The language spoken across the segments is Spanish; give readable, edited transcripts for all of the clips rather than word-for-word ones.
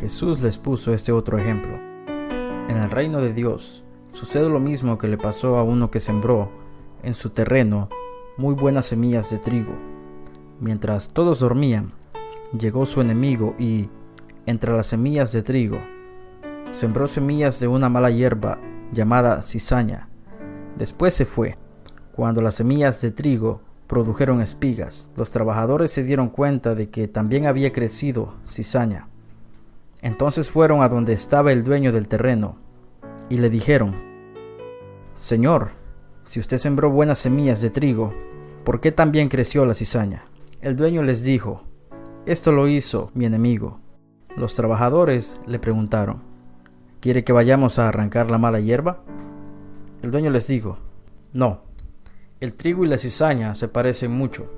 Jesús les puso este otro ejemplo. En el reino de Dios sucede lo mismo que le pasó a uno que sembró en su terreno muy buenas semillas de trigo. Mientras todos dormían, llegó su enemigo y, entre las semillas de trigo, sembró semillas de una mala hierba llamada cizaña. Después se fue. Cuando las semillas de trigo produjeron espigas, los trabajadores se dieron cuenta de que también había crecido cizaña. Entonces fueron a donde estaba el dueño del terreno y le dijeron: Señor, si usted sembró buenas semillas de trigo, ¿por qué también creció la cizaña? El dueño les dijo: Esto lo hizo mi enemigo. Los trabajadores le preguntaron: ¿Quiere que vayamos a arrancar la mala hierba? El dueño les dijo: No, el trigo y la cizaña se parecen mucho,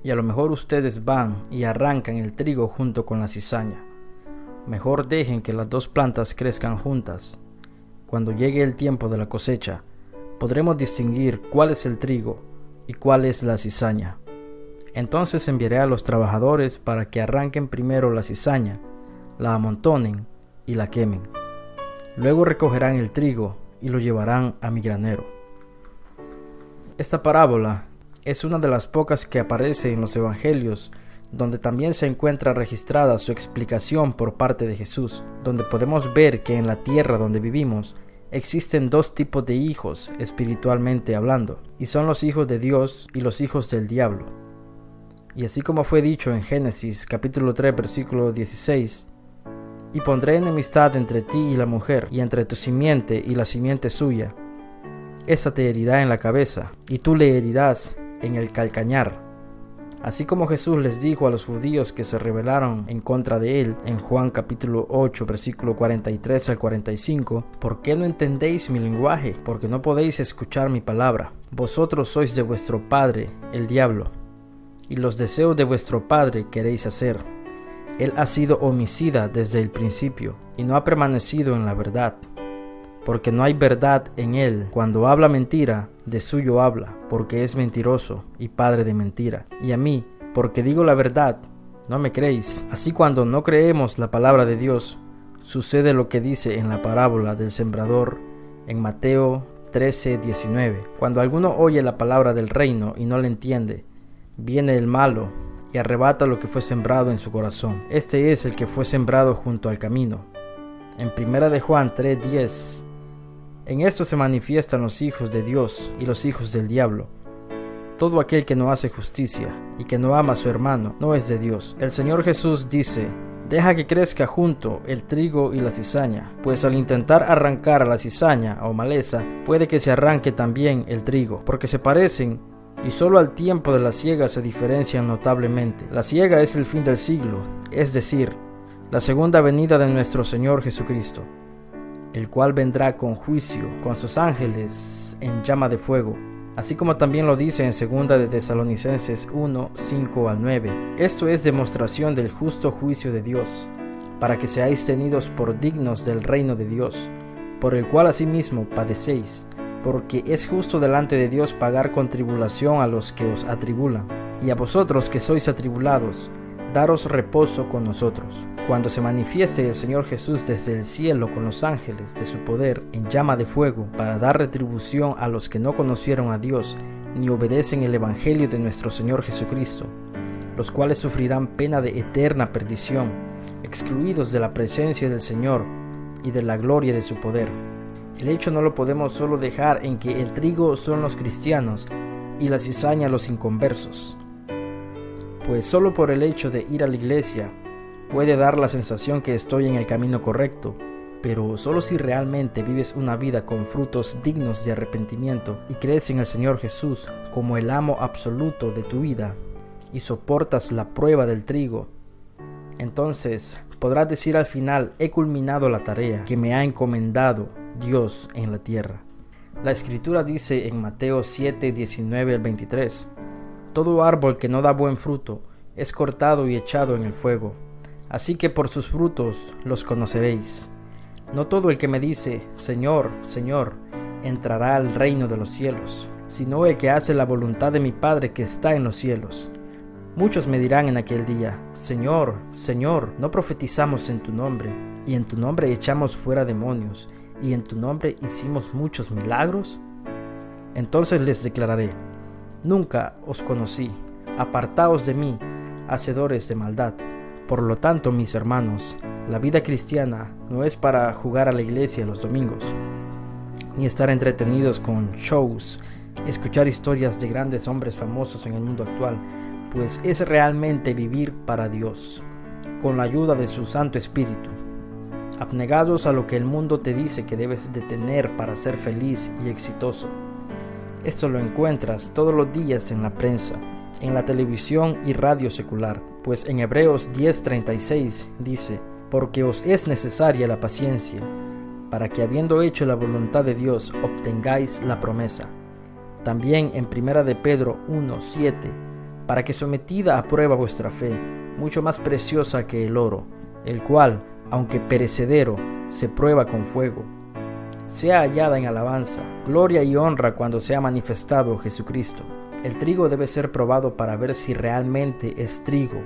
y a lo mejor ustedes van y arrancan el trigo junto con la cizaña. Mejor dejen que las dos plantas crezcan juntas. Cuando llegue el tiempo de la cosecha, podremos distinguir cuál es el trigo y cuál es la cizaña. Entonces enviaré a los trabajadores para que arranquen primero la cizaña, la amontonen y la quemen. Luego recogerán el trigo y lo llevarán a mi granero. Esta parábola es una de las pocas que aparece en los evangelios, donde también se encuentra registrada su explicación por parte de Jesús, donde podemos ver que en la tierra donde vivimos existen dos tipos de hijos espiritualmente hablando, y son los hijos de Dios y los hijos del diablo. Y así como fue dicho en Génesis capítulo 3 versículo 16: Y pondré enemistad entre ti y la mujer, y entre tu simiente y la simiente suya. Esa te herirá en la cabeza, y tú le herirás en el calcañar. Así como Jesús les dijo a los judíos que se rebelaron en contra de él en Juan capítulo 8 versículo 43 al 45: ¿Por qué no entendéis mi lenguaje? Porque no podéis escuchar mi palabra. Vosotros sois de vuestro padre, el diablo, y los deseos de vuestro padre queréis hacer. Él ha sido homicida desde el principio, y no ha permanecido en la verdad, porque no hay verdad en él. Cuando habla mentira, de suyo habla, porque es mentiroso y padre de mentira. Y a mí, porque digo la verdad, no me creéis. Así, cuando no creemos la palabra de Dios, sucede lo que dice en la parábola del sembrador en Mateo 13:19. Cuando alguno oye la palabra del reino y no la entiende, viene el malo y arrebata lo que fue sembrado en su corazón. Este es el que fue sembrado junto al camino. En 1 de Juan 3:10: En esto se manifiestan los hijos de Dios y los hijos del diablo. Todo aquel que no hace justicia y que no ama a su hermano no es de Dios. El Señor Jesús dice: Deja que crezca junto el trigo y la cizaña, pues al intentar arrancar a la cizaña o maleza, puede que se arranque también el trigo, porque se parecen, y solo al tiempo de la siega se diferencian notablemente. La siega es el fin del siglo, es decir, la segunda venida de nuestro Señor Jesucristo, el cual vendrá con juicio, con sus ángeles en llama de fuego, así como también lo dice en 2 de Tesalonicenses 1, 5 al 9. Esto es demostración del justo juicio de Dios, para que seáis tenidos por dignos del reino de Dios, por el cual asimismo padecéis, porque es justo delante de Dios pagar con tribulación a los que os atribulan, y a vosotros que sois atribulados, daros reposo con nosotros, cuando se manifieste el Señor Jesús desde el cielo con los ángeles de su poder en llama de fuego, para dar retribución a los que no conocieron a Dios ni obedecen el evangelio de nuestro Señor Jesucristo, los cuales sufrirán pena de eterna perdición, excluidos de la presencia del Señor y de la gloria de su poder. El hecho no lo podemos solo dejar en que el trigo son los cristianos y la cizaña los inconversos, pues solo por el hecho de ir a la iglesia puede dar la sensación que estoy en el camino correcto, pero solo si realmente vives una vida con frutos dignos de arrepentimiento y crees en el Señor Jesús como el amo absoluto de tu vida y soportas la prueba del trigo, entonces podrás decir al final: he culminado la tarea que me ha encomendado Dios en la tierra. La Escritura dice en Mateo 7, 19 al 23: Todo árbol que no da buen fruto es cortado y echado en el fuego. Así que por sus frutos los conoceréis. No todo el que me dice: Señor, Señor, entrará al reino de los cielos, sino el que hace la voluntad de mi Padre que está en los cielos. Muchos me dirán en aquel día: Señor, Señor, ¿no profetizamos en tu nombre? Y en tu nombre echamos fuera demonios, y en tu nombre hicimos muchos milagros. Entonces les declararé: nunca os conocí, apartaos de mí, hacedores de maldad. Por lo tanto, mis hermanos, la vida cristiana no es para jugar a la iglesia los domingos, ni estar entretenidos con shows, escuchar historias de grandes hombres famosos en el mundo actual, pues es realmente vivir para Dios, con la ayuda de su Santo Espíritu, abnegados a lo que el mundo te dice que debes de tener para ser feliz y exitoso. Esto lo encuentras todos los días en la prensa, en la televisión y radio secular, pues en Hebreos 10:36 dice: porque os es necesaria la paciencia, para que habiendo hecho la voluntad de Dios obtengáis la promesa. También en 1 de Pedro 1:7, para que sometida a prueba vuestra fe, mucho más preciosa que el oro, el cual, aunque perecedero, se prueba con fuego, sea hallada en alabanza, gloria y honra cuando sea manifestado Jesucristo. El trigo debe ser probado para ver si realmente es trigo,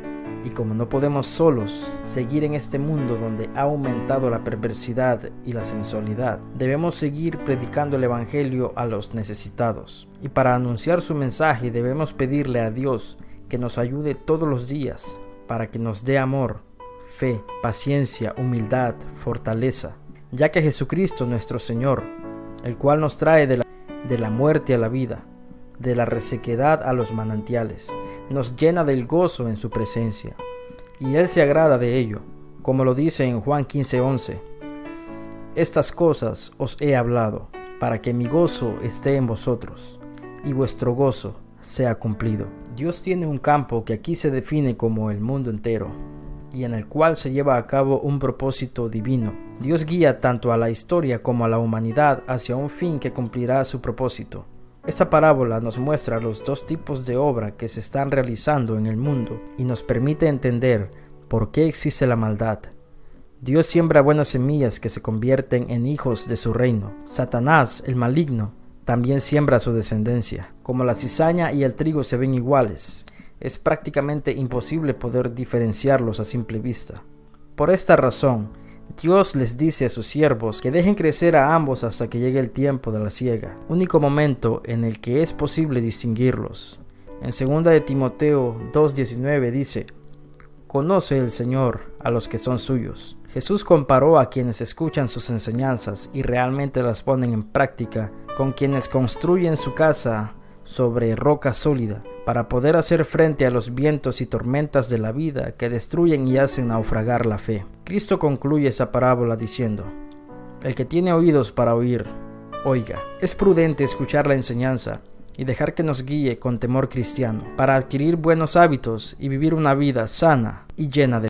y como no podemos solos seguir en este mundo donde ha aumentado la perversidad y la sensualidad, debemos seguir predicando el Evangelio a los necesitados. Y para anunciar su mensaje debemos pedirle a Dios que nos ayude todos los días para que nos dé amor, fe, paciencia, humildad, fortaleza, ya que Jesucristo nuestro Señor, el cual nos trae de la muerte a la vida, de la resequedad a los manantiales, nos llena del gozo en su presencia, y Él se agrada de ello, como lo dice en Juan 15:11. Estas cosas os he hablado, para que mi gozo esté en vosotros, y vuestro gozo sea cumplido. Dios tiene un campo que aquí se define como el mundo entero, y en el cual se lleva a cabo un propósito divino. Dios guía tanto a la historia como a la humanidad hacia un fin que cumplirá su propósito. Esta parábola nos muestra los dos tipos de obra que se están realizando en el mundo y nos permite entender por qué existe la maldad. Dios siembra buenas semillas que se convierten en hijos de su reino. Satanás, el maligno, también siembra su descendencia. Como la cizaña y el trigo se ven iguales, es prácticamente imposible poder diferenciarlos a simple vista. Por esta razón, Dios les dice a sus siervos que dejen crecer a ambos hasta que llegue el tiempo de la siega, único momento en el que es posible distinguirlos. En 2 de Timoteo 2:19 dice: conoce el Señor a los que son suyos. Jesús comparó a quienes escuchan sus enseñanzas y realmente las ponen en práctica con quienes construyen su casa sobre roca sólida para poder hacer frente a los vientos y tormentas de la vida que destruyen y hacen naufragar la fe. Cristo concluye esa parábola diciendo: el que tiene oídos para oír, oiga. Es prudente escuchar la enseñanza y dejar que nos guíe con temor cristiano para adquirir buenos hábitos y vivir una vida sana y llena de